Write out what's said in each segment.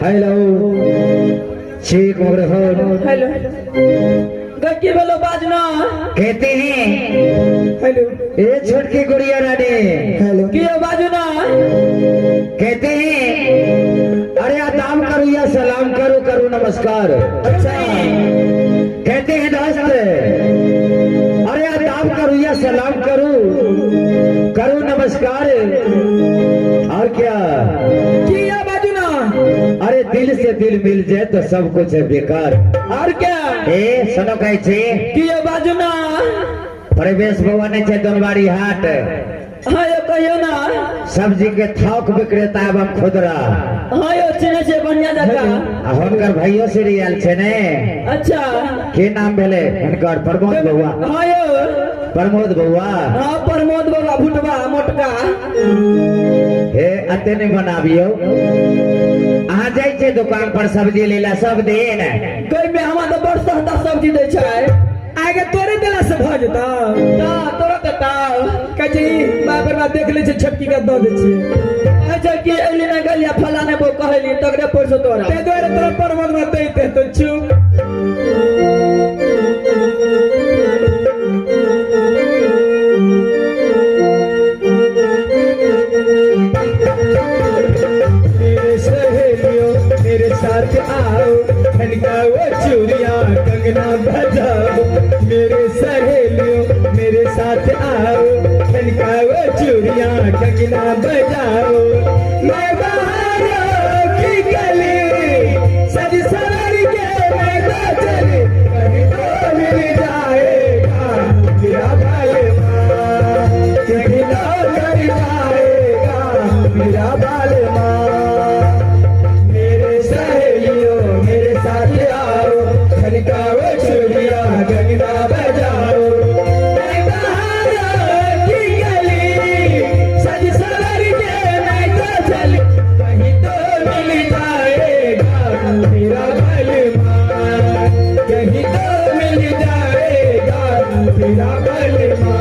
Hello ठीक hello गक्की बोलो बाजना कहते हैं हेलो ए छोटकी गुड़िया रानी हेलो कियो बाजना कहते हैं अरे आदाम करो या सलाम करो करो नमस्कार। अच्छा कहते हैं दोस्त अरे आदाम करो या सलाम करो करो नमस्कार और क्या किया बाजना अरे दिल से दिल मिल जाए तो सब कुछ है बेकार और क्या ए सुनो कहे छे किया बाजना प्रवेश भवन है दोनबाड़ी हाट हाँ यो कहियो ना सब्जी के थोक विक्रेता एवं खुदरा हाँ यो चिने से बढ़िया जगह हुनकर भाइयों से रियल छे ने। अच्छा के नाम भेले हुनकर प्रमोद बउआ हाँ यो प्रमोद बउआ हाँ प्रमोद बउआ भुटवा मोटका हे अते नहीं बनाबियो अहाँ जाय छे दुकान पर सब्जी लेला सब दिन गई में हमा तो बड़ सस्ता सब्जी दे छै आगे तोरे देला से भ जता ता तोरा देता कजी बाबर बा देख ले छे छटकी का द दे छे अच्छा कि एली ना गलिया फलाने बो कहली तगरे परसो तोरा ते द्वारे तोरा परमत में देते तो चुप मेरे साथ आओ खनकाओ चूड़ियां कंगना बजाओ मेरे सहेलियों मेरे साथ आओ खनकाओ चूड़ियां कंगना बजाओ मैं बाहरों की गली सज सवर के मैं तो चली कहीं तो मिल जाएगा मेरा बालमा कहीं तो मिल जाएगा मेरा बालमा खनकाओ चूड़ियां गंगा बजाओ मैं बाहरों की गली सज सवर के मैं तो चली कहीं तो मिल जाएगा मेरा बलमा कहीं तो मिल जाएगा मेरा बलमा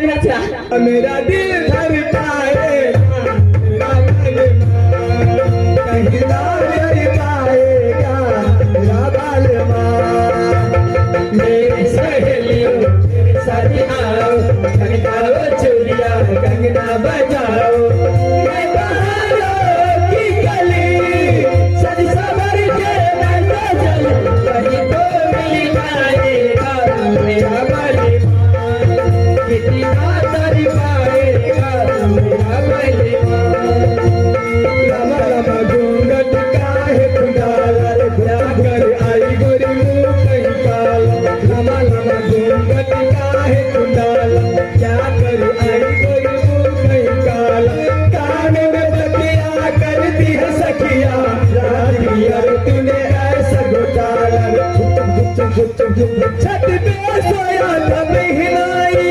अच्छा मेरा दिल धड़का है कहीं ना मेरी पाएगा मेरा बालमा मेरी सहेलियों मेरे साथ आओ खनकाओ चूड़िया कंगना बजाओ मैं बहारों की गली सज सवर के नंदा जल कहीं तो मिल जाएगा मेरा बालमा कितना तारी पाएगा मेरा बालमा लमा लमा घूंघट काहे खुदार कर आई गोरी मुँह कहीं काल लमा लमा घूंघट काहे खुदार क्या कर आई गोरी मुँह कहीं काल कान में बतिया करती है सखिया रानी यार तूने ऐसा घोटाला छत पे सोया था बहनाई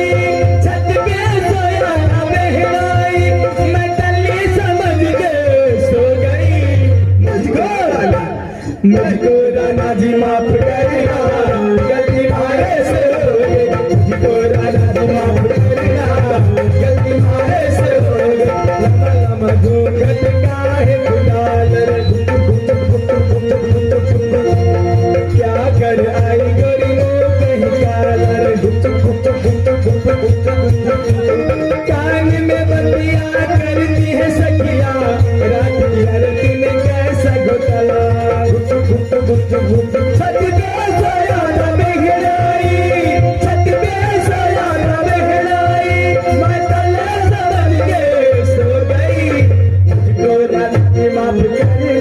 छत पे सोया था बहनाई मैं टल्ली समझ के सो गई मुझको राना जी माफ करना गलती मारे से हो गई मुझको राना जी माफ करना गलती मारे से हो गई लम्बा लम्बा घूंघट काहे खुदाल क्या कर आई गोरी मुँह कहीं कालर कान में बतिया करती है सखिया रात की हरती में कैसा घोटाला छत पे सोया था बहनाई छत पे सोया था बहनाई मैं तले समझ के सो गई मुझको राना जी माफ करना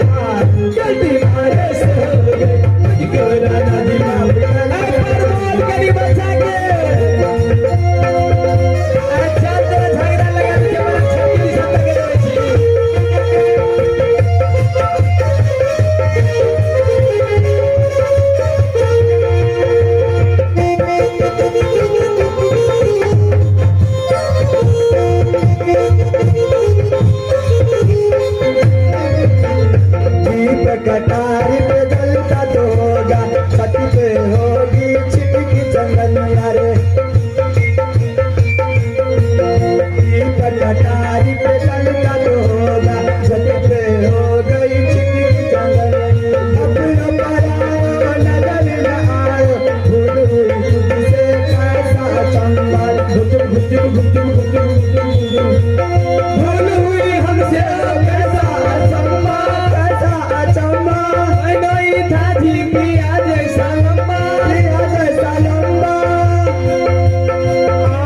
गलती मारे से हो गई मुझको राना जी माफ करना बर्बाद करी बचा के अच्छा तेरा झगड़ा लगा के मैं छपी सब के कटारी पे जलता तो होगा छत पे होगी छिटकी चंदनिया रे कटारी पे जलता तो होगा छत पे हो गई छिटकी चंदनिया अपना पराया नजर न आए भूल हुई तुझसे कैसा चंबल भूल हुई हमसे कैसा चंबल नहीं था जी पिया जैसा लंबा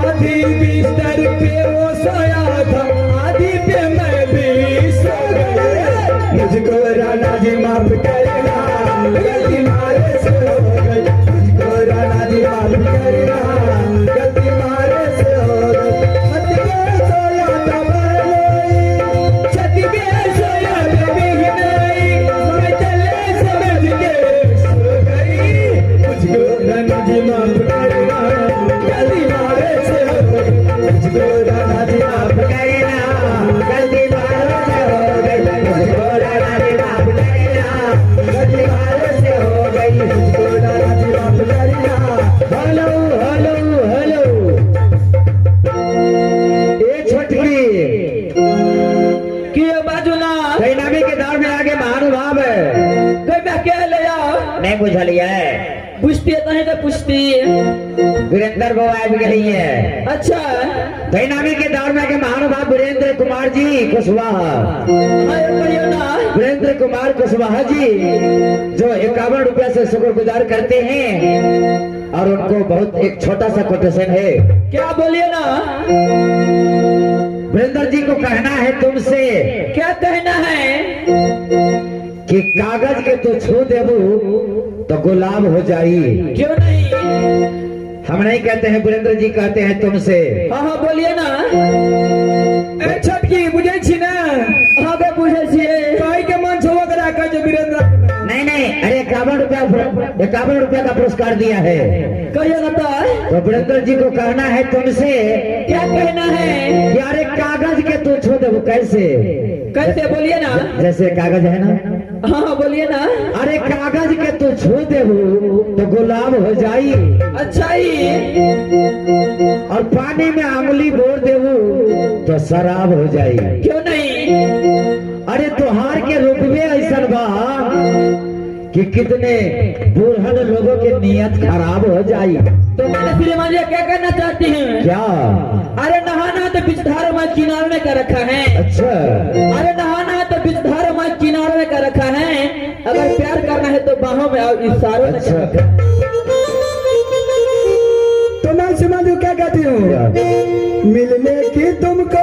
आधी बिस्तर पे वो सोया था आधी पे मैं भी सो गया मुझको राना जी माफ करना गलती मारे से हो गई मुझको राना जी माफ करना गलती मारे से हो गई छत पे सोया था बहनोई छत पे सोया था बहनोई मैं तले समझ के सो गई मुझको राना जी माफ करना गलती मारे से हो गई मुझको राना जी माफ करना गलती मारे से हो गई मुझको राना जी माफ करना गलती मारे से हो गई मुझको राना जी माफ करना हेलो हेलो हेलो ए छोटकी की बाजू ना नामी के दौर में आगे महानुभाव क्या ले जाओ नहीं बुझलिए पूछती है तो पूछती वीरेंद्र बाबू आ गई है अच्छा नामी के दौर में आगे महानुभाव वीरेंद्र कुमार जी कुशवाहा वीरेंद्र कुमार कुशवाहा जी जो 51 रुपया से शुक्रगुजार करते हैं और उनको बहुत एक छोटा सा कोटेशन है क्या बोलिए ना वीरेंद्र जी को कहना है तुमसे क्या कहना है कि कागज के तो छू देबू तो गुलाब हो जाई क्यों नहीं हम नहीं कहते हैं वीरेंद्र जी कहते हैं तुमसे हाँ हाँ बोलिए ना छटकी बुझे छी ना हाँ बे बुझे छिए काई के मन छवा करा का जो वीरेंद्र नहीं नहीं अरे 51 रुपया का पुरस्कार दिया है कहिए ना तो वीरेंद्र जी को कहना है तुमसे क्या कहना है यार कागज के तो छू देबू कैसे कैसे बोलिए ना जैसे कागज है ना हाँ बोलिए ना अरे कागज के तो छू देबू तो गुलाब हो जाई अच्छा ही और और पानी में अंगुली बोर देवू तो शराब हो जाई। क्यों नहीं? अरे तोहार के रुपये ऐसा बा कि कितने बूढ़न लोगों के नियत खराब हो जाई। तो मैंने श्रीमान जी क्या कहना चाहती हैं? क्या? अरे नहाना तो बिचधार में किनारे में कर रखा है। अच्छा। अरे नहाना तो बिचधार में किनारे में कर रखा है, अगर प्यार करना है तो बाहों में और इशारों में कर रखा है। तो मैं समझू क्या कहती हूँ, मिलने की तुमको